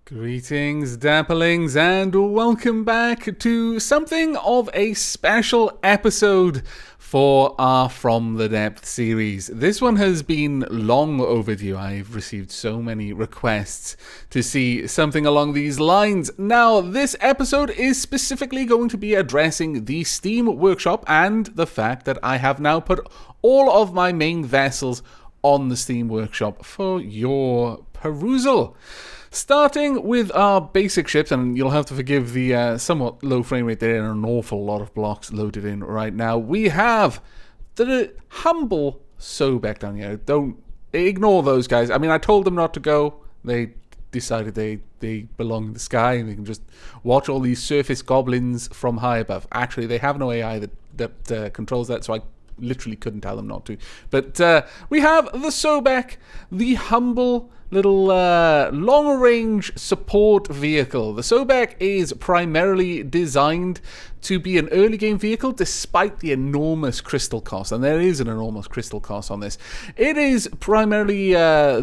Greetings, Dapplings, and welcome back to something of a special episode for our From the Depth series. This one has been long overdue. I've received so many requests to see something along these lines. Now, this episode is specifically going to be addressing the Steam Workshop and the fact that I have now put all of my main vessels on the Steam Workshop for your perusal. Starting with our basic ships, and you'll have to forgive the somewhat low frame rate there and an awful lot of blocks loaded in right now. We have the humble Sobek down here. Don't ignore those guys. I mean, I told them not to go. They decided they belong in the sky and they can just watch all these surface goblins from high above. Actually, they have no AI that controls that, so I literally couldn't tell them not to. But we have the Sobek, the humble little long-range support vehicle. The Sobek is primarily designed to be an early-game vehicle despite the enormous crystal cost, and there is an enormous crystal cost on this. It is primarily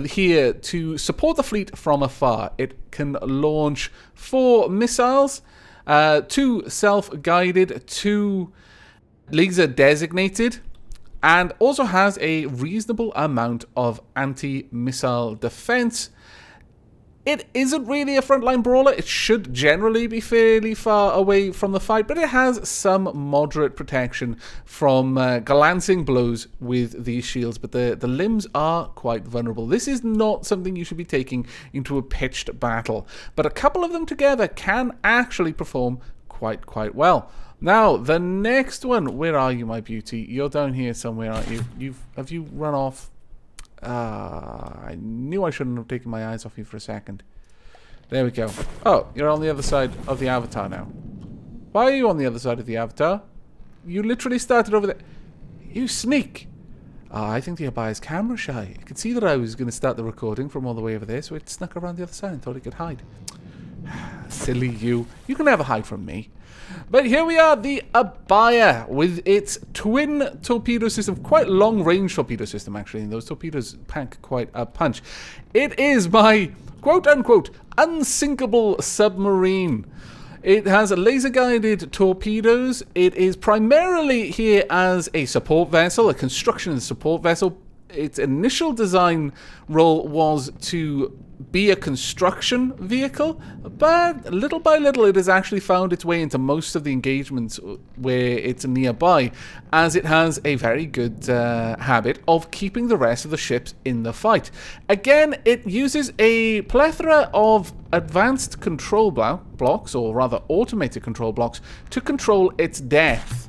here to support the fleet from afar. It can launch 4 missiles, 2 self-guided, 2 laser-designated, and also has a reasonable amount of anti-missile defense. It isn't really a frontline brawler. It should generally be fairly far away from the fight, but it has some moderate protection from glancing blows with these shields, but the limbs are quite vulnerable. This is not something you should be taking into a pitched battle, but a couple of them together can actually perform quite well. Now, the next one. Where are you, my beauty? You're down here somewhere, aren't you? Have you run off? I knew I shouldn't have taken my eyes off you for a second. There we go. Oh, you're on the other side of the Avatar now. Why are you on the other side of the Avatar? You literally started over there. You sneak. I think the Abai is camera shy. I could see that I was going to start the recording from all the way over there, so it snuck around the other side and thought it could hide. Silly you. You can never hide from me. But here we are, the Abaya, with its twin torpedo system, quite long-range torpedo system, actually, and those torpedoes pack quite a punch. It is my quote-unquote unsinkable submarine. It has laser-guided torpedoes. It is primarily here as a support vessel, a construction and support vessel. Its initial design role was to be a construction vehicle, but little by little it has actually found its way into most of the engagements where it's nearby, as it has a very good habit of keeping the rest of the ships in the fight. Again, it uses a plethora of advanced control blocks, or rather automated control blocks, to control its depth.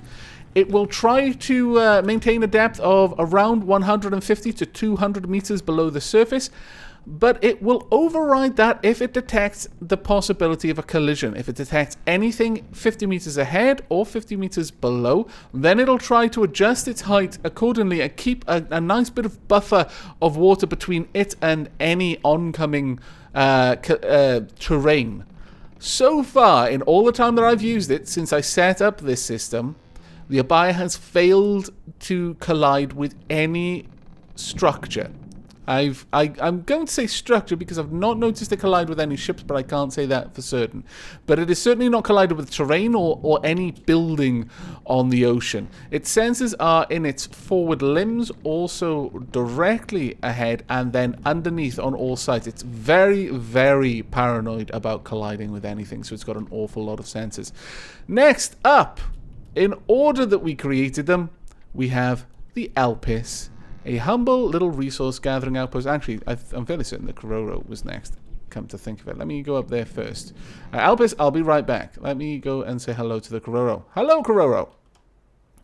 It will try to maintain a depth of around 150 to 200 meters below the surface, but it will override that if it detects the possibility of a collision. If it detects anything 50 meters ahead or 50 meters below, then it'll try to adjust its height accordingly and keep a nice bit of buffer of water between it and any oncoming terrain. So far, in all the time that I've used it, since I set up this system, the Abaya has failed to collide with any structure. I'm going to say structure because I've not noticed it collide with any ships, but I can't say that for certain. But it is certainly not collided with terrain or any building on the ocean. Its sensors are in its forward limbs, also directly ahead, and then underneath on all sides. It's very, very paranoid about colliding with anything, so it's got an awful lot of sensors. Next up, in order that we created them, we have the Elpis, a humble little resource gathering outpost. Actually, I'm fairly certain the Keroro was next, come to think of it. Let me go up there first. Elpis, I'll be right back. Let me go and say hello to the Keroro. Hello, Keroro.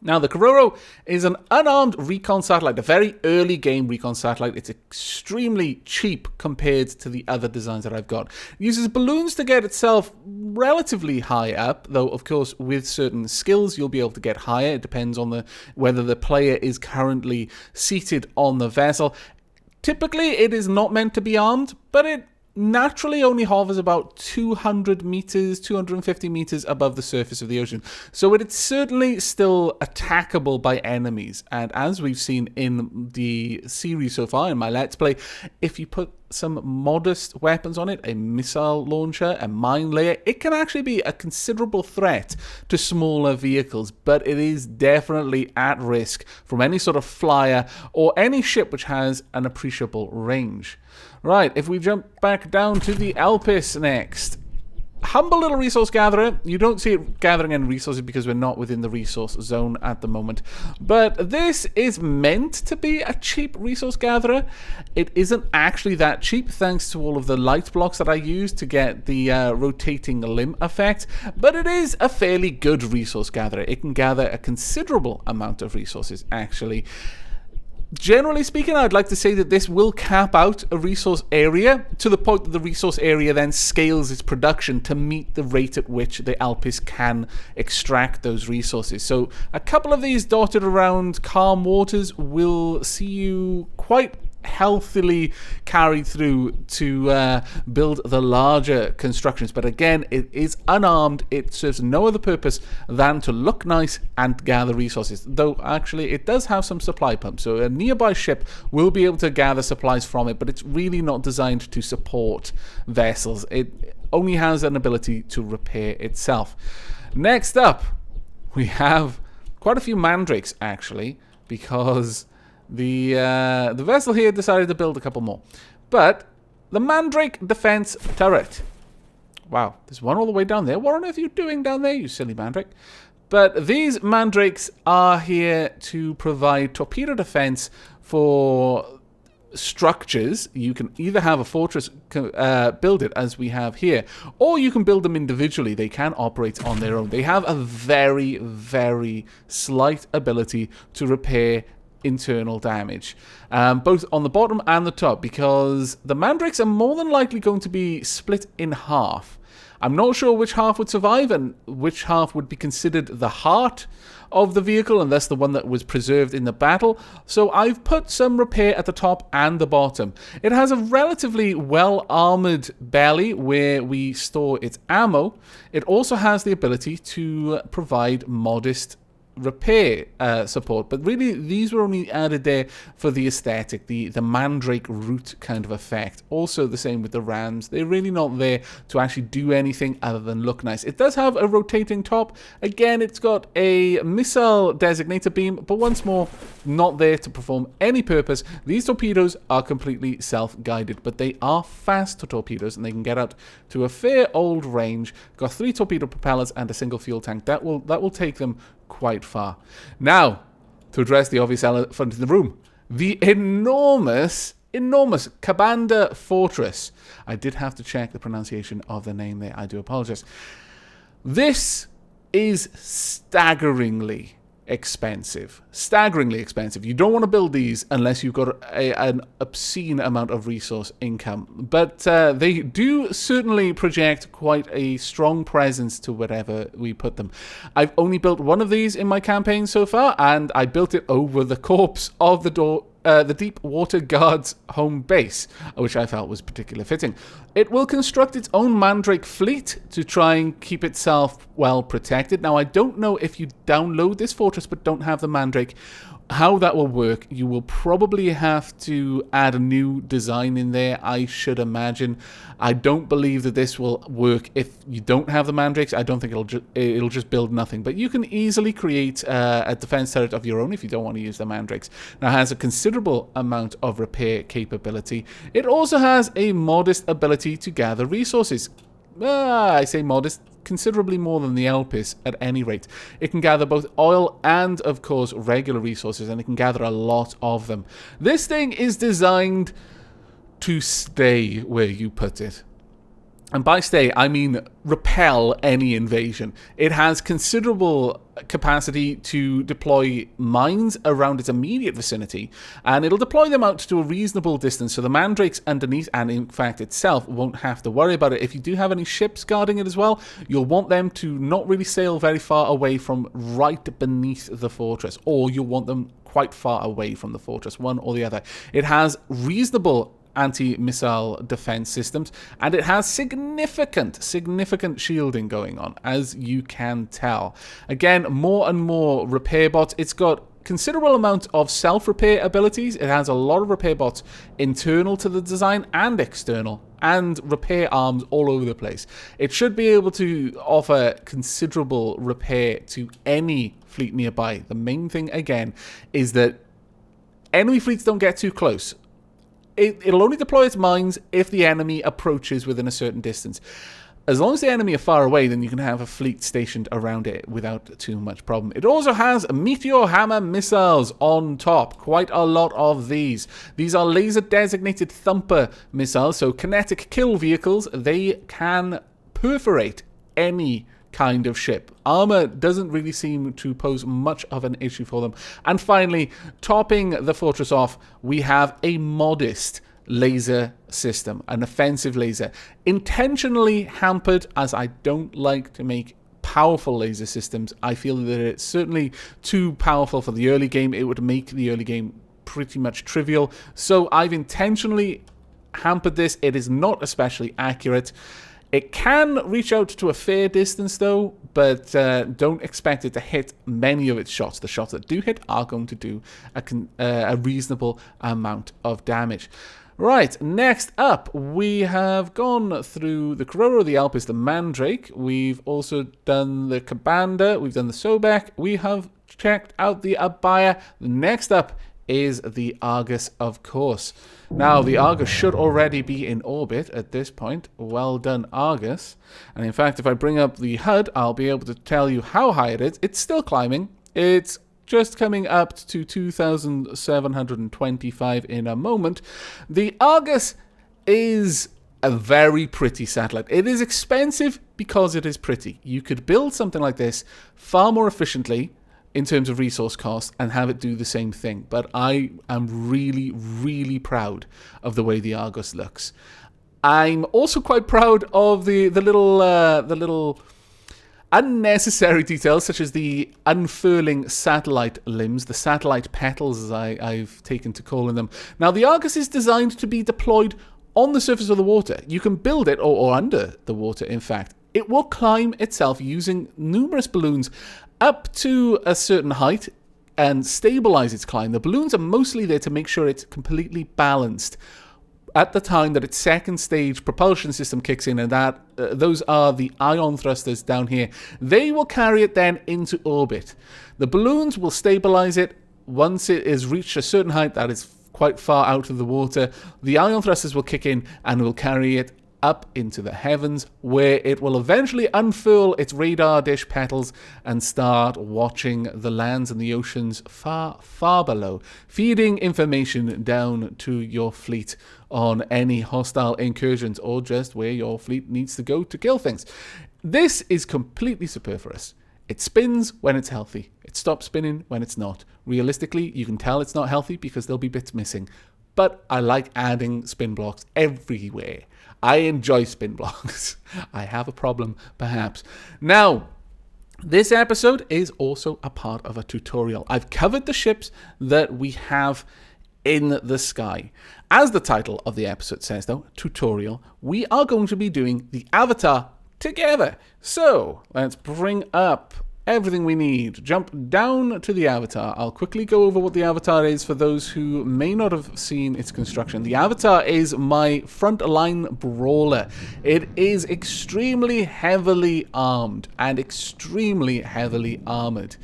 Now, the Keroro is an unarmed recon satellite, a very early game recon satellite. It's extremely cheap compared to the other designs that I've got. It uses balloons to get itself relatively high up, though, of course, with certain skills, you'll be able to get higher. It depends on whether the player is currently seated on the vessel. Typically, it is not meant to be armed, but it naturally only hovers about 200 meters, 250 meters above the surface of the ocean. So it is certainly still attackable by enemies. And as we've seen in the series so far, in my Let's Play, if you put some modest weapons on it, a missile launcher, a mine layer. It can actually be a considerable threat to smaller vehicles, but it is definitely at risk from any sort of flyer or any ship which has an appreciable range. Right, if we jump back down to the Elpis next. Humble little resource gatherer. You don't see it gathering any resources because we're not within the resource zone at the moment. But this is meant to be a cheap resource gatherer. It isn't actually that cheap thanks to all of the light blocks that I use to get the rotating limb effect. But it is a fairly good resource gatherer. It can gather a considerable amount of resources actually. Generally speaking, I'd like to say that this will cap out a resource area to the point that the resource area then scales its production to meet the rate at which the Elpis can extract those resources. So a couple of these dotted around calm waters will see you quite healthily carried through to build the larger constructions. But again, it is unarmed. It serves no other purpose than to look nice and gather resources. Though actually it does have some supply pumps. So a nearby ship will be able to gather supplies from it, but it's really not designed to support vessels. It only has an ability to repair itself. Next up, we have quite a few mandrakes actually, because the vessel here decided to build a couple more. But the Mandrake defense turret. Wow, there's one all the way down there. What on earth are you doing down there, you silly Mandrake? But these Mandrakes are here to provide torpedo defense for structures. You can either have a fortress build it as we have here, or you can build them individually. They can operate on their own. They have a very, very slight ability to repair internal damage, both on the bottom and the top, because the Mandrakes are more than likely going to be split in half. I'm not sure which half would survive and which half would be considered the heart of the vehicle, and thus the one that was preserved in the battle. So I've put some repair at the top and the bottom. It has a relatively well-armored belly where we store its ammo. It also has the ability to provide modest repair support, but really these were only added there for the aesthetic, the Mandrake root kind of effect. Also the same with the rams. They're really not there to actually do anything other than look nice. It does have a rotating top. Again, it's got a missile designator beam, but once more, not there to perform any purpose. These torpedoes are completely self-guided, but they are fast torpedoes and they can get out to a fair old range. Got 3 torpedo propellers and a single fuel tank. That will take them quite far. Now, to address the obvious elephant in the room, the enormous Mandrake Fortress. I did have to check the pronunciation of the name there. I do apologize. This is staggeringly expensive. Staggeringly expensive. You don't want to build these unless you've got an obscene amount of resource income. But they do certainly project quite a strong presence to wherever we put them. I've only built one of these in my campaign so far, and I built it over the corpse of the Deep Water Guard's home base, which I felt was particularly fitting. It will construct its own Mandrake fleet to try and keep itself well protected. Now, I don't know if you download this fortress but don't have the Mandrake, how that will work. You will probably have to add a new design in there, I should imagine. I don't believe that this will work if you don't have the Mandrakes. I don't think it'll just build nothing. But you can easily create a defense turret of your own if you don't want to use the Mandrakes. Now, it has a considerable amount of repair capability. It also has a modest ability to gather resources. I say modest, considerably more than the Elpis at any rate. It can gather both oil and, of course, regular resources, and it can gather a lot of them. This thing is designed to stay where you put it. And by stay, I mean repel any invasion. It has considerable capacity to deploy mines around its immediate vicinity, and it'll deploy them out to a reasonable distance, so the Mandrakes underneath, and in fact itself, won't have to worry about it. If you do have any ships guarding it as well, you'll want them to not really sail very far away from right beneath the fortress, or you'll want them quite far away from the fortress, one or the other. It has reasonable anti-missile defense systems, and it has significant shielding going on, as you can tell. Again, more and more repair bots. It's got considerable amount of self-repair abilities. It has a lot of repair bots internal to the design and external, and repair arms all over the place. It should be able to offer considerable repair to any fleet nearby. The main thing, again, is that enemy fleets don't get too close. It'll only deploy its mines if the enemy approaches within a certain distance. As long as the enemy are far away, then you can have a fleet stationed around it without too much problem. It also has meteor hammer missiles on top. Quite a lot of these. These are laser-designated thumper missiles, so kinetic kill vehicles. They can perforate any kind of ship. Armor doesn't really seem to pose much of an issue for them. And finally, topping the fortress off, we have a modest laser system, an offensive laser, intentionally hampered, as I don't like to make powerful laser systems. I feel that it's certainly too powerful for the early game. It would make the early game pretty much trivial, so I've intentionally hampered this. It is not especially accurate. It can reach out to a fair distance though, but don't expect it to hit many of its shots. The shots that do hit are going to do a reasonable amount of damage. Right, next up, we have gone through the Keroro, the Alpes, the Mandrake. We've also done the Cabanda, we've done the Sobek, we have checked out the Abaya. Next up is the Argos, of course. Now, the Argos should already be in orbit at this point. Well done, Argos. And in fact, if I bring up the HUD, I'll be able to tell you how high it is. It's still climbing. It's just coming up to 2,725 in a moment. The Argos is a very pretty satellite. It is expensive because it is pretty. You could build something like this far more efficiently in terms of resource cost and have it do the same thing. But I am really, really proud of the way the Argos looks. I'm also quite proud of the little unnecessary details, such as the unfurling satellite limbs, the satellite petals, as I've taken to calling them. Now, the Argos is designed to be deployed on the surface of the water. You can build it, or under the water, in fact. It will climb itself using numerous balloons up to a certain height and stabilize its climb. The balloons are mostly there to make sure it's completely balanced at the time that its second stage propulsion system kicks in, and that those are the ion thrusters down here. They will carry it then into orbit. The balloons will stabilize it once it has reached a certain height that is quite far out of the water. The ion thrusters will kick in and will carry it up into the heavens, where it will eventually unfurl its radar dish petals and start watching the lands and the oceans far, far below, feeding information down to your fleet on any hostile incursions or just where your fleet needs to go to kill things. This is completely superfluous. It spins when it's healthy. It stops spinning when it's not. Realistically, you can tell it's not healthy because there'll be bits missing. But I like adding spin blocks everywhere. I enjoy spin blocks. I have a problem, perhaps. Now, this episode is also a part of a tutorial. I've covered the ships that we have in the sky. As the title of the episode says, though, tutorial, we are going to be doing the Avatar together. So, let's bring up everything we need. Jump down to the Avatar. I'll quickly go over what the Avatar is for those who may not have seen its construction. The Avatar is my frontline brawler. It is extremely heavily armed and extremely heavily armored.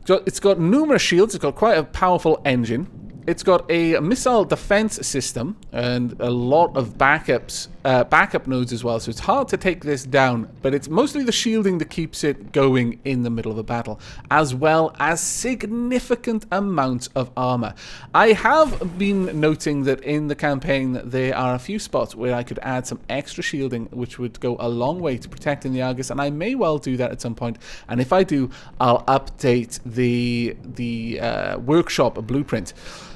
It's got numerous shields. It's got quite a powerful engine. It's got a missile defense system and a lot of backup nodes as well, so it's hard to take this down, but it's mostly the shielding that keeps it going in the middle of a battle, as well as significant amounts of armor. I have been noting that in the campaign there are a few spots where I could add some extra shielding, which would go a long way to protecting the Argos, and I may well do that at some point, and if I do, I'll update the workshop blueprint.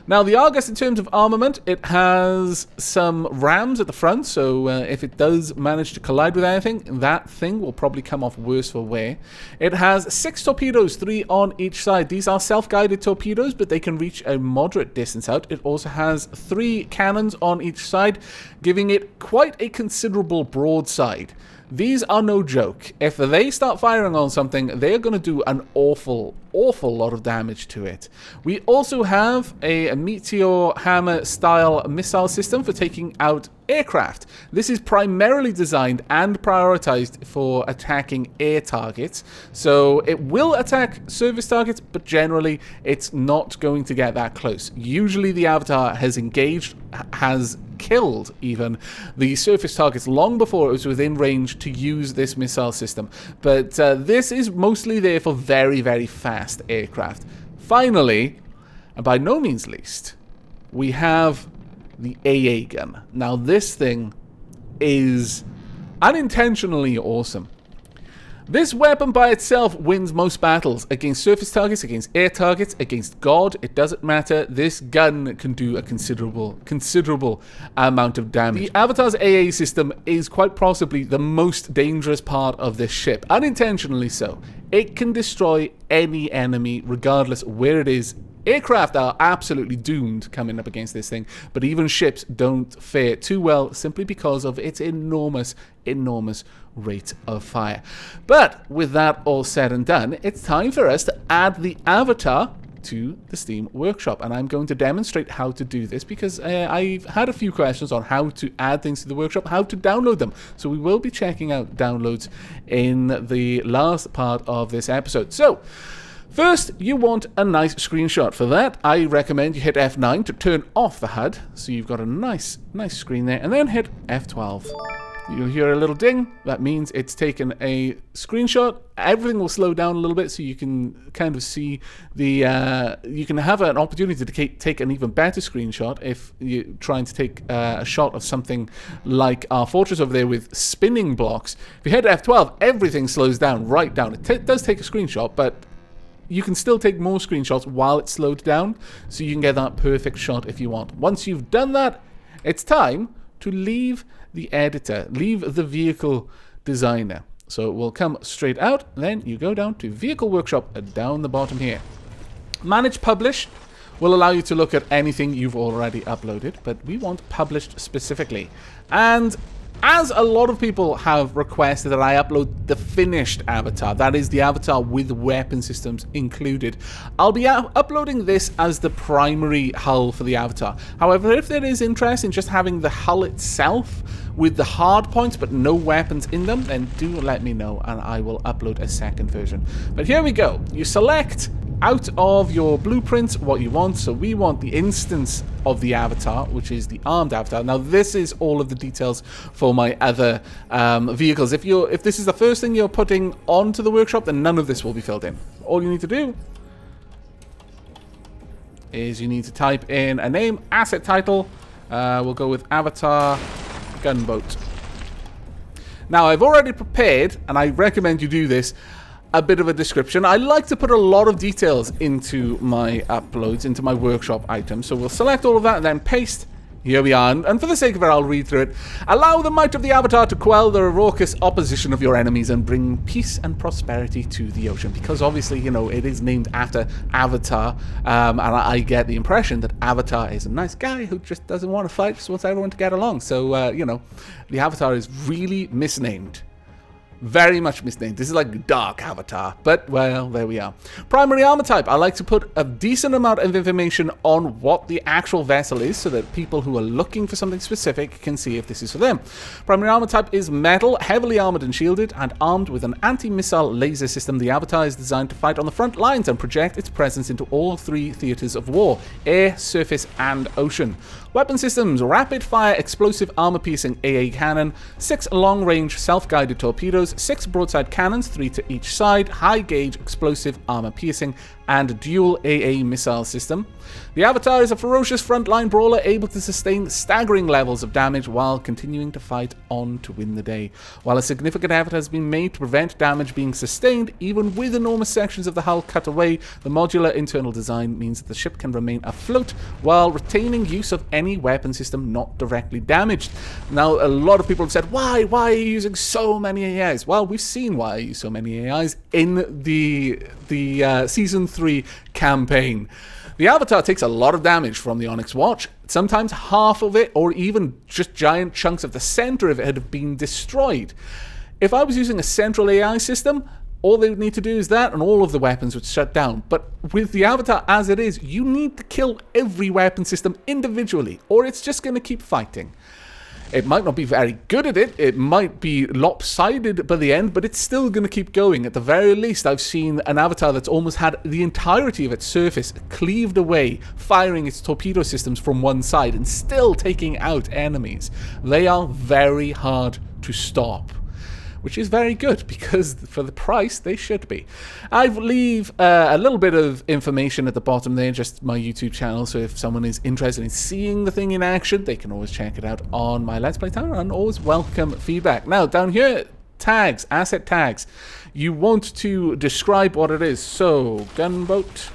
Now, the Argos, in terms of armament, it has some rams at the front, so so if it does manage to collide with anything, that thing will probably come off worse for wear. It has 6 torpedoes, 3 on each side. These are self-guided torpedoes, but they can reach a moderate distance out. It also has 3 cannons on each side, giving it quite a considerable broadside. These are no joke. If they start firing on something, they're going to do an awful lot of damage to it. We also have a meteor hammer style missile system for taking out aircraft. This is primarily designed and prioritized for attacking air targets. So it will attack surface targets, but generally it's not going to get that close. Usually the Avatar has engaged, has killed even the surface targets long before it was within range to use this missile system. But this is mostly there for very fast aircraft. Finally, and by no means least, we have the AA gun. Now this thing is unintentionally awesome. This weapon by itself wins most battles against surface targets, against air targets, against God. It doesn't matter. This gun can do a considerable amount of damage. The Avatar's AA system is quite possibly the most dangerous part of this ship, unintentionally so. It can destroy any enemy regardless where it is. Aircraft are absolutely doomed coming up against this thing, but even ships don't fare too well simply because of its enormous rate of fire. But with that all said and done, it's time for us to add the Avatar to the Steam Workshop, and I'm going to demonstrate how to do this because I've had a few questions on how to add things to the workshop, how to download them. So we will be checking out downloads in the last part of this episode. So first, you want a nice screenshot. For that, I recommend you hit F9 to turn off the HUD, so you've got a nice screen there, and then hit F12. You'll hear a little ding. That means it's taken a screenshot. Everything will slow down a little bit so you can kind of see the... you can have an opportunity to take an even better screenshot if you're trying to take a shot of something like our fortress over there with spinning blocks. If you hit F12, everything slows down, right down. It does take a screenshot, but you can still take more screenshots while it's slowed down, so you can get that perfect shot if you want. Once you've done that, it's time to leave the editor, leave the vehicle designer. So it will come straight out, then you go down to Vehicle Workshop down the bottom here. Manage Publish will allow you to look at anything you've already uploaded, but we want published specifically. And as a lot of people have requested that I upload the finished Avatar, that is the Avatar with weapon systems included, I'll be uploading this as the primary hull for the Avatar. However, if there is interest in just having the hull itself with the hard points but no weapons in them, then do let me know and I will upload a second version. But here we go. You select out of your blueprints what you want. So we want the instance of the Avatar, which is the armed Avatar. Now this is all of the details for my other vehicles. If this is the first thing you're putting onto the workshop, then none of this will be filled in. All you need to do is you need to type in a name, asset title. We'll go with Aavatar Gunboat. Now I've already prepared, and I recommend you do this, a bit of a description. I like to put a lot of details into my uploads, into my workshop items. So we'll select all of that and then paste. Here we are, and for the sake of it, I'll read through it. Allow the might of the Avatar to quell the raucous opposition of your enemies and bring peace and prosperity to the ocean. Because obviously, you know, it is named after Avatar, and I get the impression that Avatar is a nice guy who just doesn't want to fight, just wants everyone to get along. So, you know, the Avatar is really misnamed. Very much misnamed. This is like Dark Avatar, but, well, there we are. Primary armor type. I like to put a decent amount of information on what the actual vessel is so that people who are looking for something specific can see if this is for them. Primary armor type is metal, heavily armored and shielded, and armed with an anti-missile laser system. The Avatar is designed to fight on the front lines and project its presence into all 3 theaters of war: air, surface, and ocean. Weapon systems: rapid-fire explosive armor-piercing AA cannon, 6 long-range self-guided torpedoes, torpedoes, 6 broadside cannons, 3 to each side, high-gauge explosive armor-piercing, and dual AA missile system. The Avatar is a ferocious frontline brawler able to sustain staggering levels of damage while continuing to fight on to win the day. While a significant effort has been made to prevent damage being sustained, even with enormous sections of the hull cut away, the modular internal design means that the ship can remain afloat while retaining use of any weapon system not directly damaged. Now, a lot of people have said, why are you using so many AIs? Well, we've seen why I use so many AIs in the Season 3 campaign. The Avatar takes a lot of damage from the Onyx Watch. Sometimes half of it, or even just giant chunks of the center of it, have been destroyed. If I was using a central AI system, all they would need to do is that, and all of the weapons would shut down. But with the Avatar as it is, you need to kill every weapon system individually, or it's just going to keep fighting. It might not be very good at it, it might be lopsided by the end, but it's still going to keep going. At the very least, I've seen an Avatar that's almost had the entirety of its surface cleaved away, firing its torpedo systems from one side and still taking out enemies. They are very hard to stop, which is very good, because for the price, they should be. I leave a little bit of information at the bottom there, just my YouTube channel, so if someone is interested in seeing the thing in action, they can always check it out on my Let's Play channel, and always welcome feedback. Now, down here, tags, asset tags. You want to describe what it is. So, gunboat,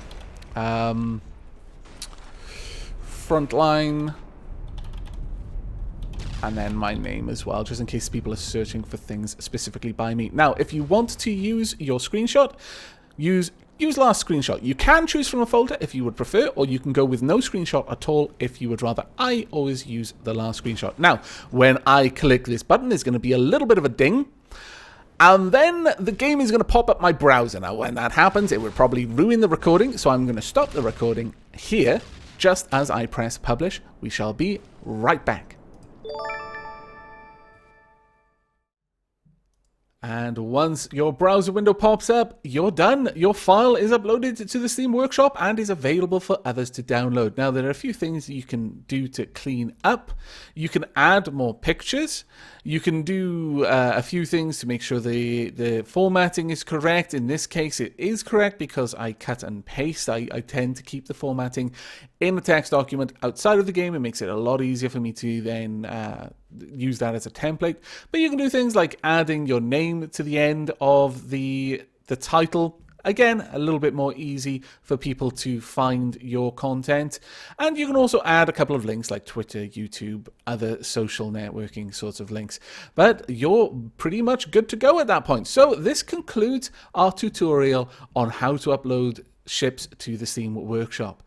frontline, and then my name as well, just in case people are searching for things specifically by me. Now, if you want to use your screenshot, use last screenshot. You can choose from a folder if you would prefer, or you can go with no screenshot at all if you would rather. I always use the last screenshot. Now, when I click this button, there's going to be a little bit of a ding, and then the game is going to pop up my browser. Now, when that happens, it would probably ruin the recording, so I'm going to stop the recording here, just as I press publish. We shall be right back. And once your browser window pops up, you're done. Your file is uploaded to the Steam Workshop and is available for others to download. Now, there are a few things you can do to clean up. You can add more pictures. You can do a few things to make sure the formatting is correct. In this case, it is correct because I cut and paste. I tend to keep the formatting in a text document outside of the game. It makes it a lot easier for me to then use that as a template. But you can do things like adding your name to the end of the title. Again, a little bit more easy for people to find your content. And you can also add a couple of links like Twitter, YouTube, other social networking sorts of links. But you're pretty much good to go at that point. So this concludes our tutorial on how to upload ships to the Steam Workshop.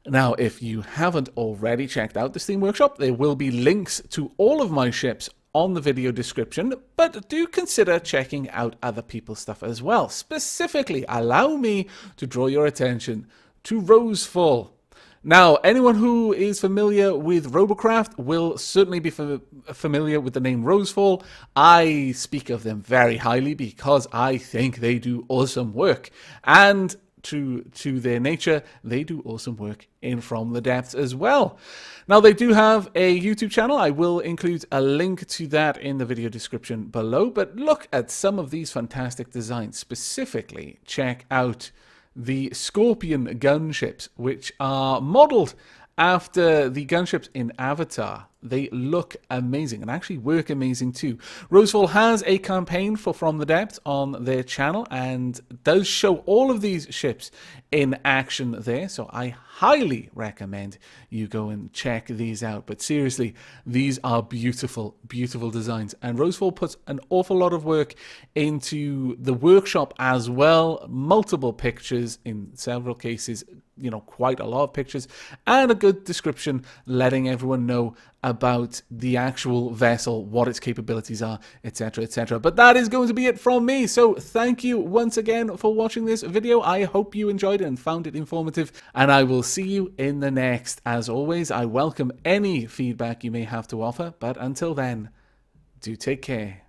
Now, if you haven't already checked out the Steam Workshop, there will be links to all of my ships on the video description, but do consider checking out other people's stuff as well. Specifically, allow me to draw your attention to Rosefall. Now, anyone who is familiar with Robocraft will certainly be familiar with the name Rosefall. I speak of them very highly because I think they do awesome work. And to their nature, they do awesome work in From the Depths as well. Now, they do have a YouTube channel. I will include a link to that in the video description below. But look at some of these fantastic designs. Specifically, check out the Scorpion gunships, which are modeled after the gunships in Avatar. They look amazing and actually work amazing too. Rosefall has a campaign for From the Depths on their channel and does show all of these ships in action there. So I highly recommend you go and check these out. But seriously, these are beautiful, beautiful designs. And Rosefall puts an awful lot of work into the workshop as well. Multiple pictures in several cases, you know, quite a lot of pictures, and a good description letting everyone know about the actual vessel, what its capabilities are, etc., etc. But that is going to be it from me. So thank you once again for watching this video. I hope you enjoyed it and found it informative, and I will see you in the next. As always, I welcome any feedback you may have to offer, but until then, do take care.